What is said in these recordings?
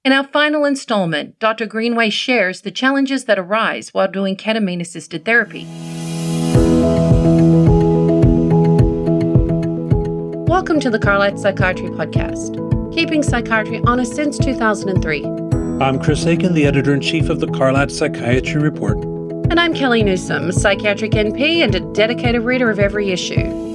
In our final installment, Dr. Greenway shares the challenges that arise while doing ketamine-assisted therapy. Welcome to the Carlat Psychiatry podcast, keeping psychiatry honest since 2003. I'm Chris Aiken, the editor-in-chief of the Carlat Psychiatry Report. And I'm Kelly Newsom, psychiatric NP and a dedicated reader of every issue.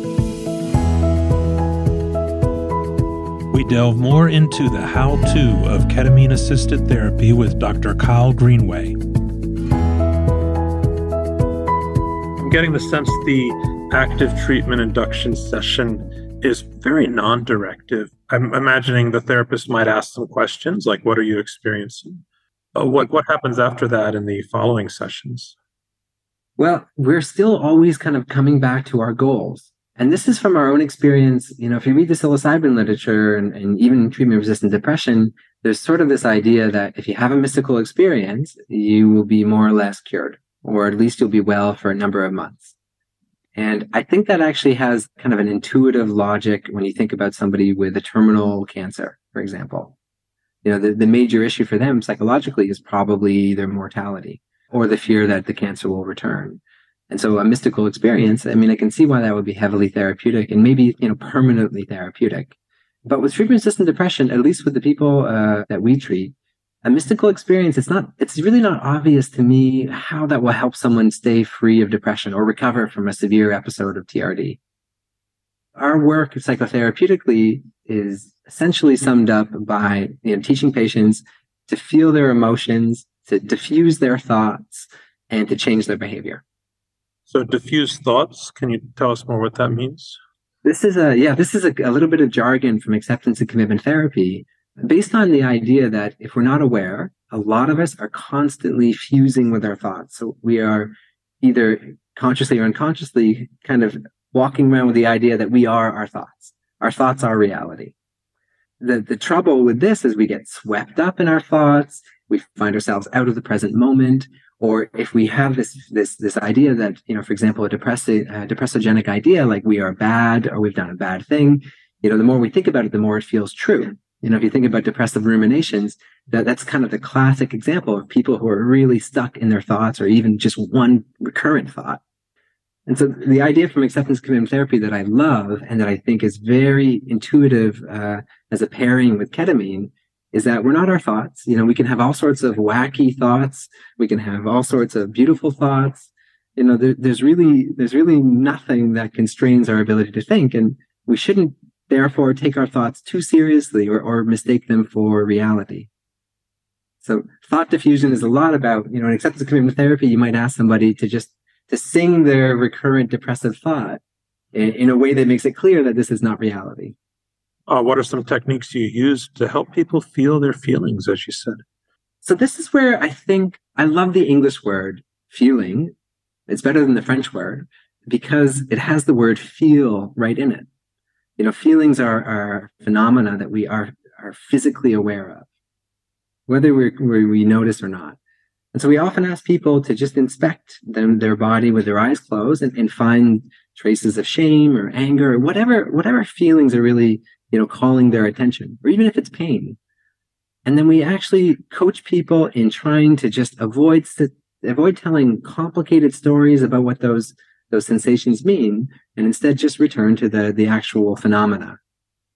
We delve more into the how-to of ketamine-assisted therapy with Dr. Kyle Greenway. I'm getting the sense the active treatment induction session is very non-directive. I'm imagining the therapist might ask some questions like, what are you experiencing? What happens after that in the following sessions? Well, we're still always kind of coming back to our goals. And this is from our own experience. If you read the psilocybin literature and even treatment-resistant depression, there's sort of this idea that if you have a mystical experience, you will be more or less cured, or at least you'll be well for a number of months. And I think that actually has kind of an intuitive logic when you think about somebody with a terminal cancer, for example. The major issue for them psychologically is probably their mortality or the fear that the cancer will return. And so a mystical experience, I can see why that would be heavily therapeutic and maybe, permanently therapeutic. But with treatment-resistant depression, at least with the people that we treat, a mystical experience, it's really not obvious to me how that will help someone stay free of depression or recover from a severe episode of TRD. Our work psychotherapeutically is essentially summed up by teaching patients to feel their emotions, to diffuse their thoughts, and to change their behavior. So diffuse thoughts, can you tell us more what that means? This is a little bit of jargon from acceptance and commitment therapy based on the idea that if we're not aware, a lot of us are constantly fusing with our thoughts. So we are either consciously or unconsciously kind of walking around with the idea that we are our thoughts. Our thoughts are reality. The trouble with this is we get swept up in our thoughts. We find ourselves out of the present moment. Or if we have this idea that, for example, a depressogenic idea, like we are bad or we've done a bad thing, the more we think about it, the more it feels true. If you think about depressive ruminations, that's kind of the classic example of people who are really stuck in their thoughts or even just one recurrent thought. And so the idea from acceptance commitment therapy that I love and that I think is very intuitive as a pairing with ketamine is that we're not our thoughts. We can have all sorts of wacky thoughts. We can have all sorts of beautiful thoughts. There's really nothing that constrains our ability to think. And we shouldn't, therefore, take our thoughts too seriously or mistake them for reality. So thought diffusion is a lot about, in acceptance commitment therapy, you might ask somebody to sing their recurrent depressive thought in a way that makes it clear that this is not reality. What are some techniques you use to help people feel their feelings, as you said? So this is where I think I love the English word feeling. It's better than the French word because it has the word feel right in it. Feelings are phenomena that we are physically aware of, whether we notice or not. And so we often ask people to just inspect their body with their eyes closed and find traces of shame or anger or whatever feelings are really calling their attention, or even if it's pain. And then we actually coach people in trying to just avoid telling complicated stories about what those sensations mean, and instead just return to the actual phenomena.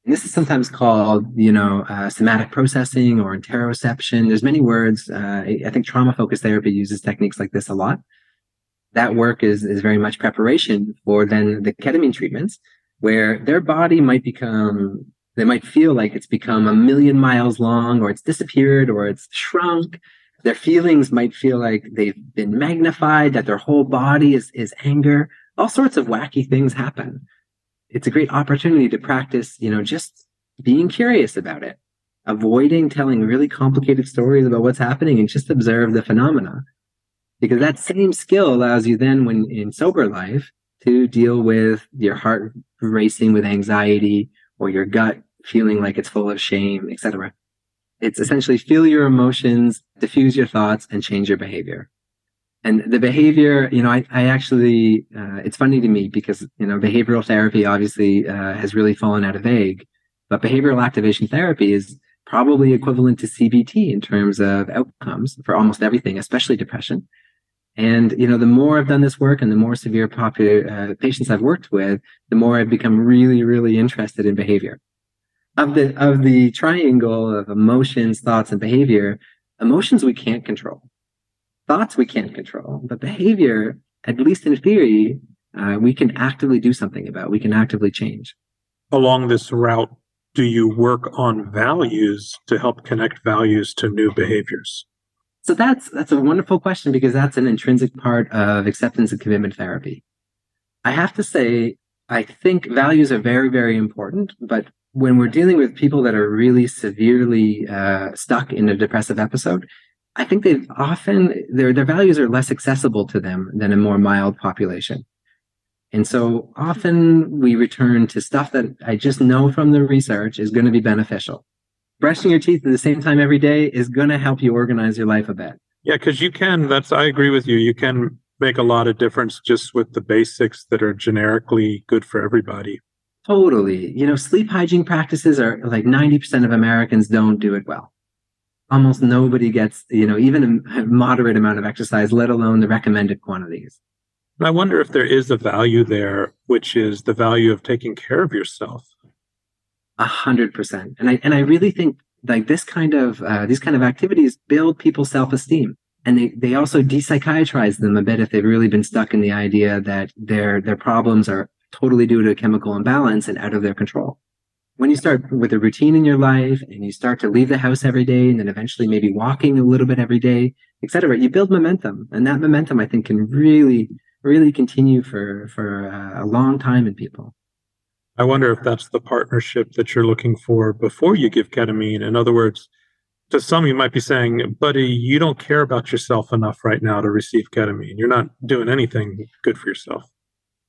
And this is sometimes called, somatic processing or interoception. There's many words. I think trauma-focused therapy uses techniques like this a lot. That work is very much preparation for then the ketamine treatments, where their body they might feel like it's become 1,000,000 miles long, or it's disappeared, or it's shrunk. Their feelings might feel like they've been magnified, that their whole body is anger. All sorts of wacky things happen. It's a great opportunity to practice, just being curious about it, avoiding telling really complicated stories about what's happening and just observe the phenomena. Because that same skill allows you then, when in sober life, to deal with your heart racing with anxiety or your gut feeling like it's full of shame, etc. It's essentially feel your emotions, diffuse your thoughts, and change your behavior. And the behavior, I actually, it's funny to me because, behavioral therapy obviously has really fallen out of vogue, but behavioral activation therapy is probably equivalent to CBT in terms of outcomes for almost everything, especially depression. And, the more I've done this work and the more severe patients I've worked with, the more I've become really, really interested in behavior. Of the triangle of emotions, thoughts, and behavior, emotions we can't control. Thoughts we can't control, but behavior, at least in theory, we can actively do something about. We can actively change. Along this route, do you work on values to help connect values to new behaviors? So that's a wonderful question, because that's an intrinsic part of acceptance and commitment therapy. I have to say, I think values are very, very important, but when we're dealing with people that are really severely stuck in a depressive episode, I think their values are less accessible to them than a more mild population. And so often we return to stuff that I just know from the research is going to be beneficial. Brushing your teeth at the same time every day is going to help you organize your life a bit. Yeah, because I agree with you. You can make a lot of difference just with the basics that are generically good for everybody. Totally. Sleep hygiene practices are like 90% of Americans don't do it well. Almost nobody gets, even a moderate amount of exercise, let alone the recommended quantities. And I wonder if there is a value there, which is the value of taking care of yourself. 100%. And I really think like these kind of activities build people's self-esteem. And they also de-psychiatrize them a bit if they've really been stuck in the idea that their problems are totally due to a chemical imbalance and out of their control. When you start with a routine in your life and you start to leave the house every day and then eventually maybe walking a little bit every day, etc., you build momentum. And that momentum, I think, can really, really continue for a long time in people. I wonder if that's the partnership that you're looking for before you give ketamine. In other words, to some, you might be saying, buddy, you don't care about yourself enough right now to receive ketamine. You're not doing anything good for yourself.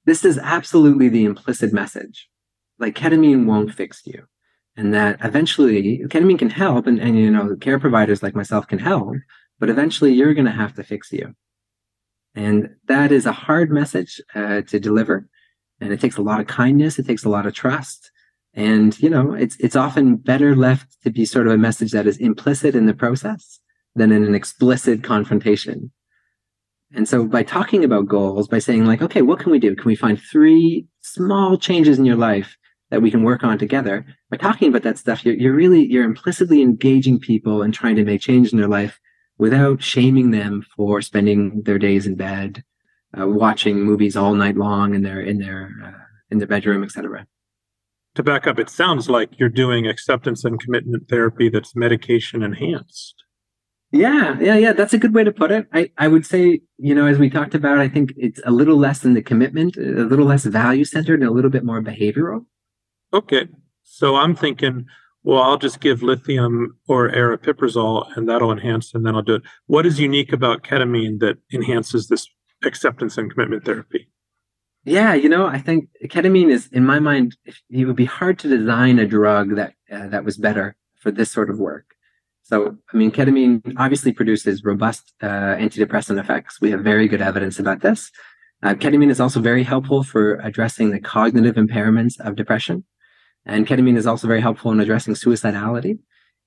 This is absolutely the implicit message. Like ketamine won't fix you. And that eventually ketamine can help and care providers like myself can help, but eventually you're going to have to fix you. And that is a hard message to deliver. And it takes a lot of kindness. It takes a lot of trust. And, it's often better left to be sort of a message that is implicit in the process than in an explicit confrontation. And so by talking about goals, by saying like, okay, what can we do? Can we find 3 small changes in your life that we can work on together? By talking about that stuff, you're implicitly engaging people and trying to make change in their life without shaming them for spending their days in bed, watching movies all night long in their bedroom, etc. To back up, it sounds like you're doing acceptance and commitment therapy that's medication enhanced. Yeah. That's a good way to put it. I would say, as we talked about, I think it's a little less in the commitment, a little less value centered, and a little bit more behavioral. Okay. So I'm thinking, well, I'll just give lithium or aripiprazole and that'll enhance, and then I'll do it. What is unique about ketamine that enhances this acceptance and commitment therapy? Yeah, I think ketamine is, in my mind, it would be hard to design a drug that was better for this sort of work. So, ketamine obviously produces robust antidepressant effects. We have very good evidence about this. Ketamine is also very helpful for addressing the cognitive impairments of depression. And ketamine is also very helpful in addressing suicidality.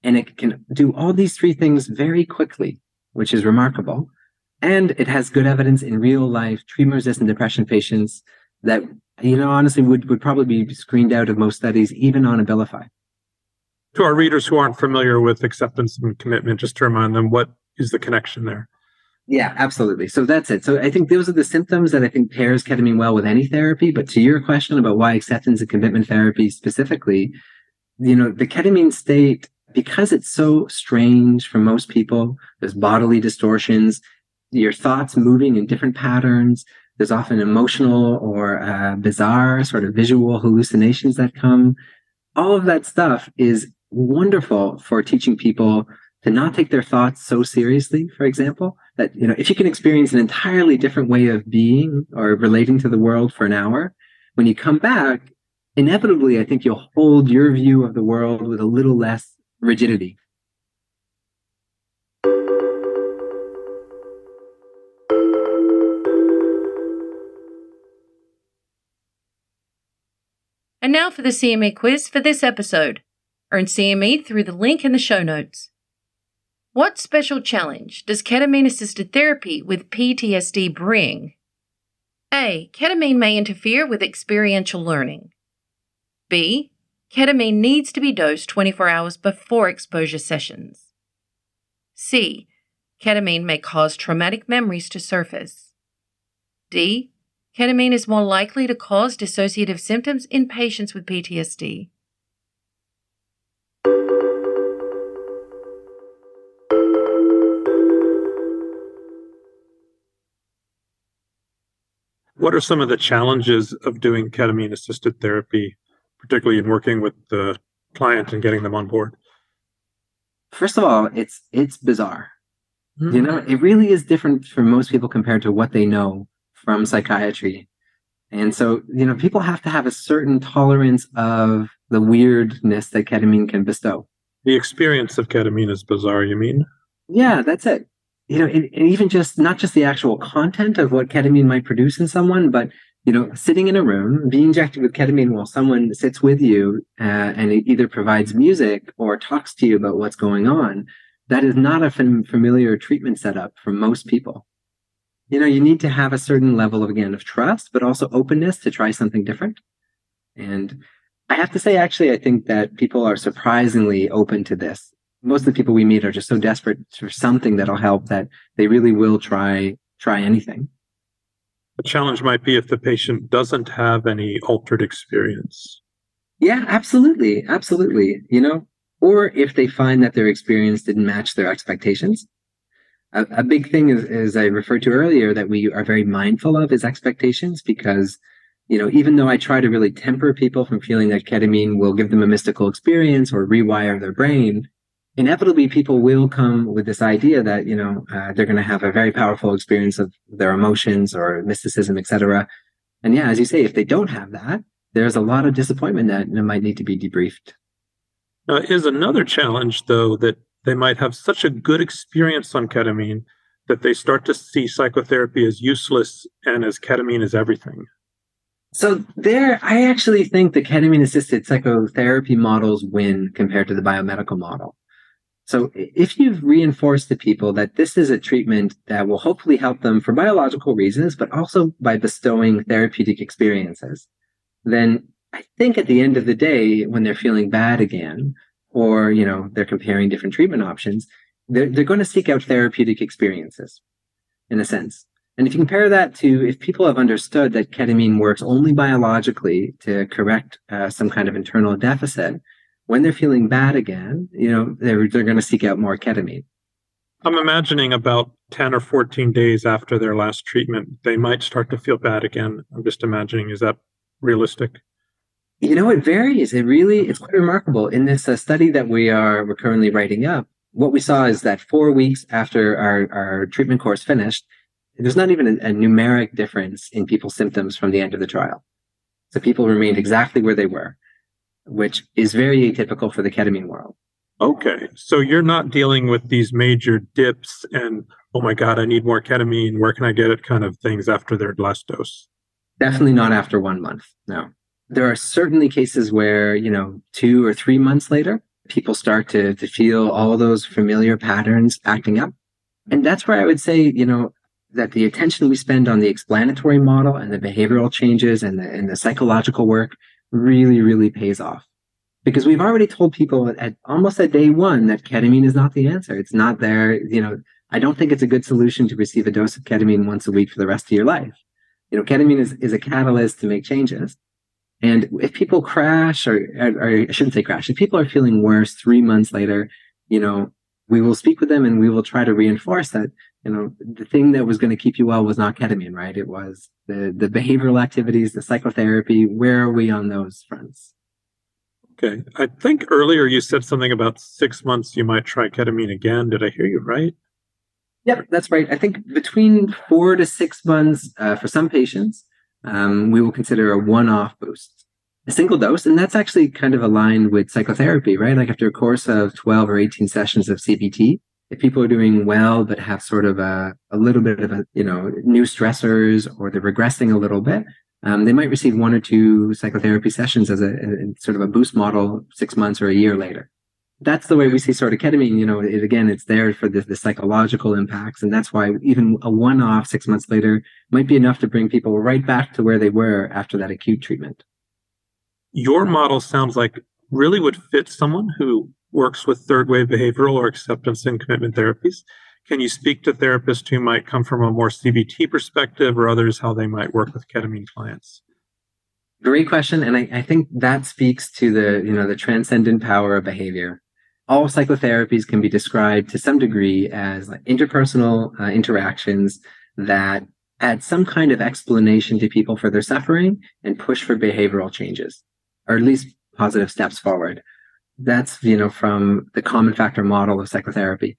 And it can do all these 3 things very quickly, which is remarkable. And it has good evidence in real life treatment-resistant depression patients that, honestly would probably be screened out of most studies, even on Abilify. To our readers who aren't familiar with acceptance and commitment, just to remind them, what is the connection there? Yeah, absolutely. So that's it. So I think those are the symptoms that I think pairs ketamine well with any therapy. But to your question about why acceptance and commitment therapy specifically, the ketamine state, because it's so strange for most people, there's bodily distortions, your thoughts moving in different patterns. There's often emotional or bizarre sort of visual hallucinations that come. All of that stuff is wonderful for teaching people to not take their thoughts so seriously, for example, that, if you can experience an entirely different way of being or relating to the world for an hour, when you come back, inevitably, I think you'll hold your view of the world with a little less rigidity. And now for the CMA quiz for this episode. Earn CME through the link in the show notes. What special challenge does ketamine-assisted therapy with PTSD bring? A. Ketamine may interfere with experiential learning. B. Ketamine needs to be dosed 24 hours before exposure sessions. C. Ketamine may cause traumatic memories to surface. D. Ketamine is more likely to cause dissociative symptoms in patients with PTSD. What are some of the challenges of doing ketamine-assisted therapy, particularly in working with the client and getting them on board? First of all, it's bizarre. It really is different for most people compared to what they know from psychiatry. And so, people have to have a certain tolerance of the weirdness that ketamine can bestow. The experience of ketamine is bizarre, you mean? Yeah, that's it. And even just not just the actual content of what ketamine might produce in someone, but sitting in a room, being injected with ketamine while someone sits with you and it either provides music or talks to you about what's going on, that is not a familiar treatment setup for most people. You need to have a certain level of trust, but also openness to try something different. And I have to say, actually, I think that people are surprisingly open to this. Most of the people we meet are just so desperate for something that'll help that they really will try anything. The challenge might be if the patient doesn't have any altered experience. Yeah, absolutely. Absolutely. Or if they find that their experience didn't match their expectations. A big thing is, as I referred to earlier, that we are very mindful of is expectations because, even though I try to really temper people from feeling that ketamine will give them a mystical experience or rewire their brain, inevitably people will come with this idea that, they're going to have a very powerful experience of their emotions or mysticism, etc. And yeah, as you say, if they don't have that, there's a lot of disappointment that might need to be debriefed. Is another challenge, though, that they might have such a good experience on ketamine that they start to see psychotherapy as useless and as ketamine is everything. So I actually think the ketamine-assisted psychotherapy models win compared to the biomedical model. So if you've reinforced to people that this is a treatment that will hopefully help them for biological reasons, but also by bestowing therapeutic experiences, then I think at the end of the day, when they're feeling bad again, or, they're comparing different treatment options, they're going to seek out therapeutic experiences, in a sense. And if you compare that to if people have understood that ketamine works only biologically to correct some kind of internal deficit, when they're feeling bad again, they're going to seek out more ketamine. I'm imagining about 10 or 14 days after their last treatment, they might start to feel bad again. I'm just imagining, is that realistic? It varies. It's quite remarkable. In this study that we're currently writing up, what we saw is that 4 weeks after our treatment course finished, there's not even a numeric difference in people's symptoms from the end of the trial. So people remained exactly where they were, which is very atypical for the ketamine world. Okay, so you're not dealing with these major dips and, oh my God, I need more ketamine, where can I get it kind of things after their last dose? Definitely not after 1 month, no. There are certainly cases where, 2 or 3 months later, people start to feel all those familiar patterns acting up. And that's where I would say, that the attention we spend on the explanatory model and the behavioral changes and the psychological work really, really pays off. Because we've already told people almost at day one that ketamine is not the answer. It's not there. I don't think it's a good solution to receive a dose of ketamine once a week for the rest of your life. Ketamine is a catalyst to make changes. And if people crash, or I shouldn't say crash, if people are feeling worse 3 months later, we will speak with them and we will try to reinforce that, the thing that was going to keep you well was not ketamine, right? It was the behavioral activities, the psychotherapy. Where are we on those fronts? Okay. I think earlier you said something about 6 months you might try ketamine again. Did I hear you right? Yep, that's right. I think between 4 to 6 months for some patients, we will consider a one-off boost, a single dose. And that's actually kind of aligned with psychotherapy, right? Like after a course of 12 or 18 sessions of CBT, if people are doing well, but have sort of a little bit of new stressors, or they're regressing a little bit, they might receive 1 or 2 psychotherapy sessions as a sort of a boost model 6 months or a year later. That's the way we see sort of ketamine. It's there for the psychological impacts. And that's why even a one-off 6 months later might be enough to bring people right back to where they were after that acute treatment. Your model sounds like really would fit someone who works with third wave behavioral or acceptance and commitment therapies. Can you speak to therapists who might come from a more CBT perspective, or others how they might work with ketamine clients? Great question. And I think that speaks to the transcendent power of behavior. All psychotherapies can be described to some degree as like interpersonal interactions that add some kind of explanation to people for their suffering and push for behavioral changes, or at least positive steps forward. That's, from the common factor model of psychotherapy.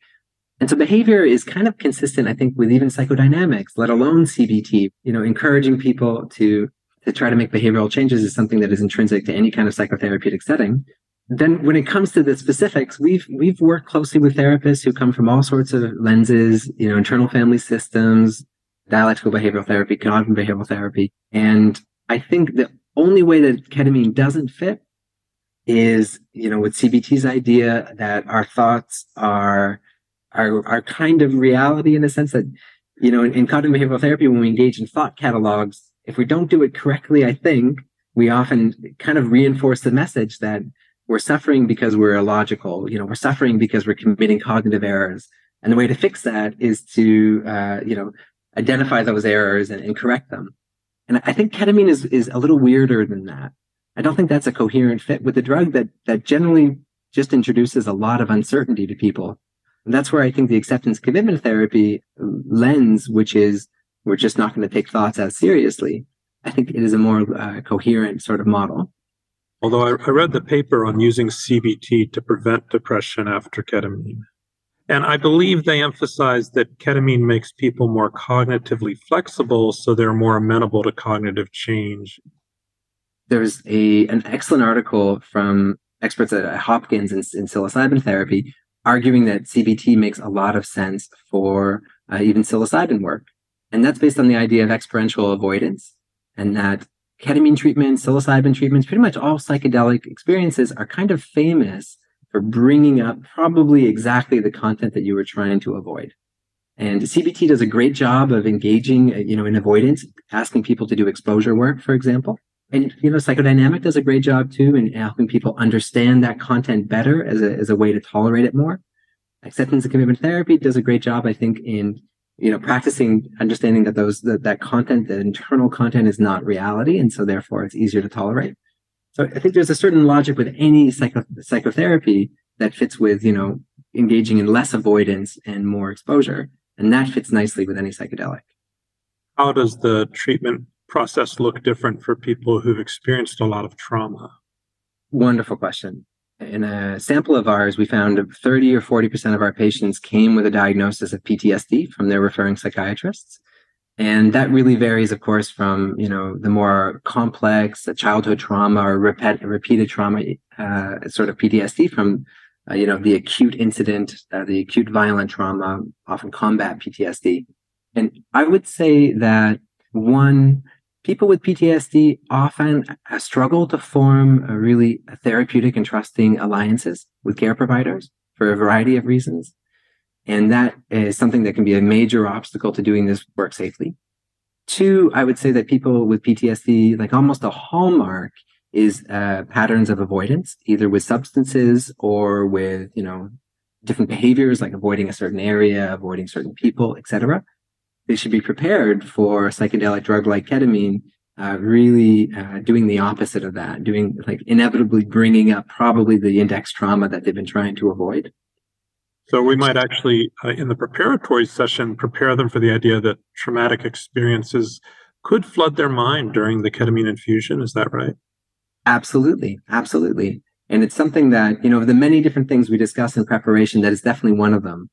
And so behavior is kind of consistent, I think, with even psychodynamics, let alone CBT. Encouraging people to try to make behavioral changes is something that is intrinsic to any kind of psychotherapeutic setting. Then when it comes to the specifics, we've worked closely with therapists who come from all sorts of lenses, internal family systems, dialectical behavioral therapy, cognitive behavioral therapy. And I think the only way that ketamine doesn't fit is, with CBT's idea that our thoughts are kind of reality, in the sense that, in cognitive behavioral therapy, when we engage in thought catalogs, if we don't do it correctly, I think we often kind of reinforce the message that we're suffering because we're illogical. We're suffering because we're committing cognitive errors. And the way to fix that is to, identify those errors and correct them. And I think ketamine is a little weirder than that. I don't think that's a coherent fit with a drug that generally just introduces a lot of uncertainty to people. And that's where I think the acceptance commitment therapy lens, which is we're just not going to take thoughts as seriously, I think it is a more coherent sort of model. Although I read the paper on using CBT to prevent depression after ketamine. And I believe they emphasize that ketamine makes people more cognitively flexible, so they're more amenable to cognitive change. There's an excellent article from experts at Hopkins in psilocybin therapy arguing that CBT makes a lot of sense for even psilocybin work. And that's based on the idea of experiential avoidance, and that ketamine treatment, psilocybin treatments, pretty much all psychedelic experiences are kind of famous for bringing up probably exactly the content that you were trying to avoid. And CBT does a great job of engaging, in avoidance, asking people to do exposure work, for example. And, psychodynamic does a great job too in helping people understand that content better as a way to tolerate it more. Acceptance and commitment therapy does a great job, I think, in practicing understanding that that content, the internal content, is not reality, and so therefore it's easier to tolerate. So I think there's a certain logic with any psychotherapy that fits with, engaging in less avoidance and more exposure, and that fits nicely with any psychedelic. How does the treatment process look different for people who've experienced a lot of trauma? Wonderful question. In a sample of ours, we found 30 or 40% of our patients came with a diagnosis of PTSD from their referring psychiatrists. And that really varies, of course, from, the more complex childhood trauma or repeated trauma, sort of PTSD from, the acute incident, the acute violent trauma, often combat PTSD. And I would say that people with PTSD often struggle to form really therapeutic and trusting alliances with care providers for a variety of reasons. And that is something that can be a major obstacle to doing this work safely. 2, I would say that people with PTSD, like almost a hallmark, is patterns of avoidance, either with substances or with, different behaviors, like avoiding a certain area, avoiding certain people, etc. They should be prepared for a psychedelic drug like ketamine, really doing the opposite of that, inevitably bringing up probably the index trauma that they've been trying to avoid. So we might actually, in the preparatory session, prepare them for the idea that traumatic experiences could flood their mind during the ketamine infusion. Is that right? Absolutely. Absolutely. And it's something that, the many different things we discuss in preparation, that is definitely one of them.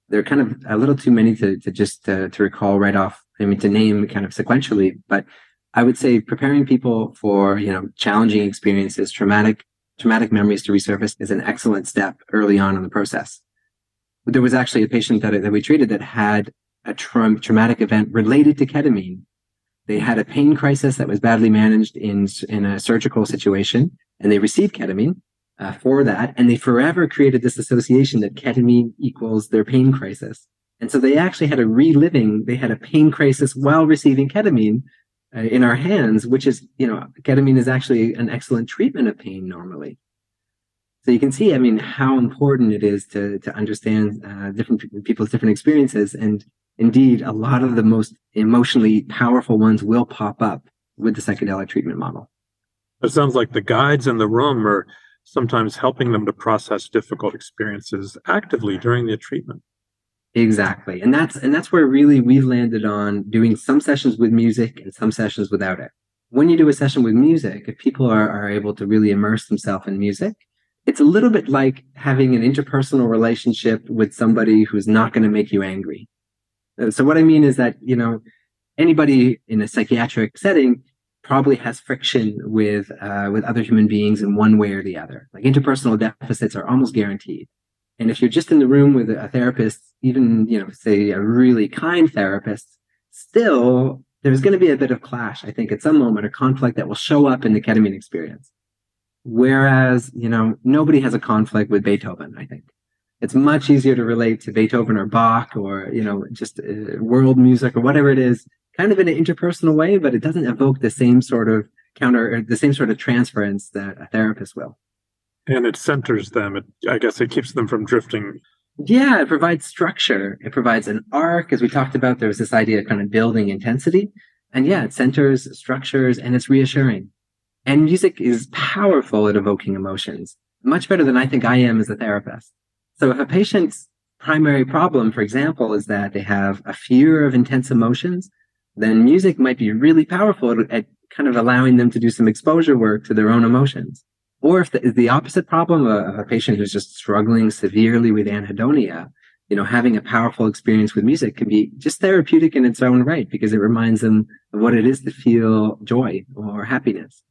They're kind of a little too many to just to recall right off, to name kind of sequentially. But I would say preparing people for, challenging experiences, traumatic memories to resurface is an excellent step early on in the process. There was actually a patient that we treated that had a traumatic event related to ketamine They had a pain crisis that was badly managed in a surgical situation, and they received ketamine for that. And they forever created this association that ketamine equals their pain crisis. And so they actually had they had a pain crisis while receiving ketamine in our hands, which is, ketamine is actually an excellent treatment of pain normally. So you can see, how important it is to understand different people's different experiences. And indeed, a lot of the most emotionally powerful ones will pop up with the psychedelic treatment model. It sounds like the guides in the room are sometimes helping them to process difficult experiences actively during the treatment. Exactly. And that's where really we've landed on doing some sessions with music and some sessions without it. When you do a session with music, if people are able to really immerse themselves in music, it's a little bit like having an interpersonal relationship with somebody who's not going to make you angry. So what I mean is that, anybody in a psychiatric setting probably has friction with other human beings in one way or the other. Like interpersonal deficits are almost guaranteed. And if you're just in the room with a therapist, even, say a really kind therapist, still there's going to be a bit of clash, I think, at some moment, or conflict that will show up in the ketamine experience. Whereas, nobody has a conflict with Beethoven, I think. It's much easier to relate to Beethoven or Bach or, just world music or whatever it is, kind of in an interpersonal way, but it doesn't evoke the same sort of transference that a therapist will. And it centers them. I guess it keeps them from drifting. Yeah, it provides structure. It provides an arc. As we talked about, there was this idea of kind of building intensity. And yeah, it centers, structures, and it's reassuring. And music is powerful at evoking emotions, much better than I think I am as a therapist. So if a patient's primary problem, for example, is that they have a fear of intense emotions, then music might be really powerful at kind of allowing them to do some exposure work to their own emotions. Or if the opposite problem of a patient who's just struggling severely with anhedonia, having a powerful experience with music can be just therapeutic in its own right because it reminds them of what it is to feel joy or happiness.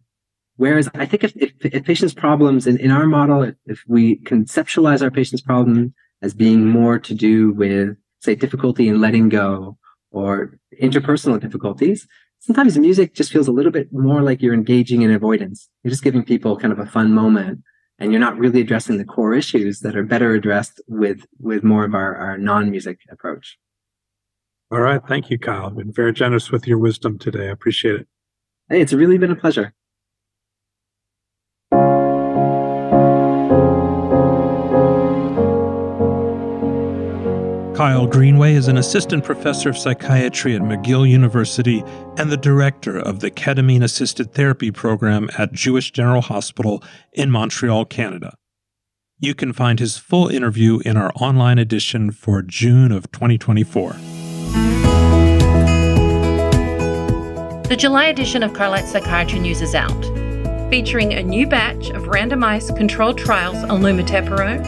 Whereas I think if patients' problems in our model, if we conceptualize our patient's problem as being more to do with, say, difficulty in letting go or interpersonal difficulties, sometimes music just feels a little bit more like you're engaging in avoidance. You're just giving people kind of a fun moment, and you're not really addressing the core issues that are better addressed with more of our non-music approach. All right. Thank you, Kyle. You've been very generous with your wisdom today. I appreciate it. Hey, it's really been a pleasure. Kyle Greenway is an assistant professor of psychiatry at McGill University and the director of the Ketamine-assisted therapy program at Jewish General Hospital in Montreal, Canada. You can find his full interview in our online edition for June of 2024. The July edition of Carlat Psychiatry News is out, featuring a new batch of randomized controlled trials on lumateperone,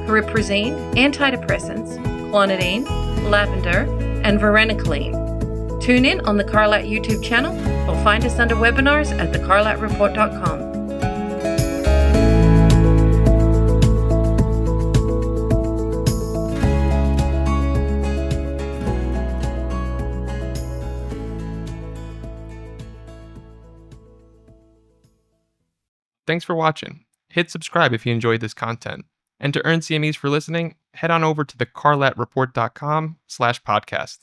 cariprazine, antidepressants, clonidine, lavender, and varenicline. Tune in on the Carlat YouTube channel or find us under webinars at thecarlatreport.com. Thanks for watching. Hit subscribe if you enjoyed this content. And to earn CMEs for listening, head on over to thecarlatreport.com/podcast.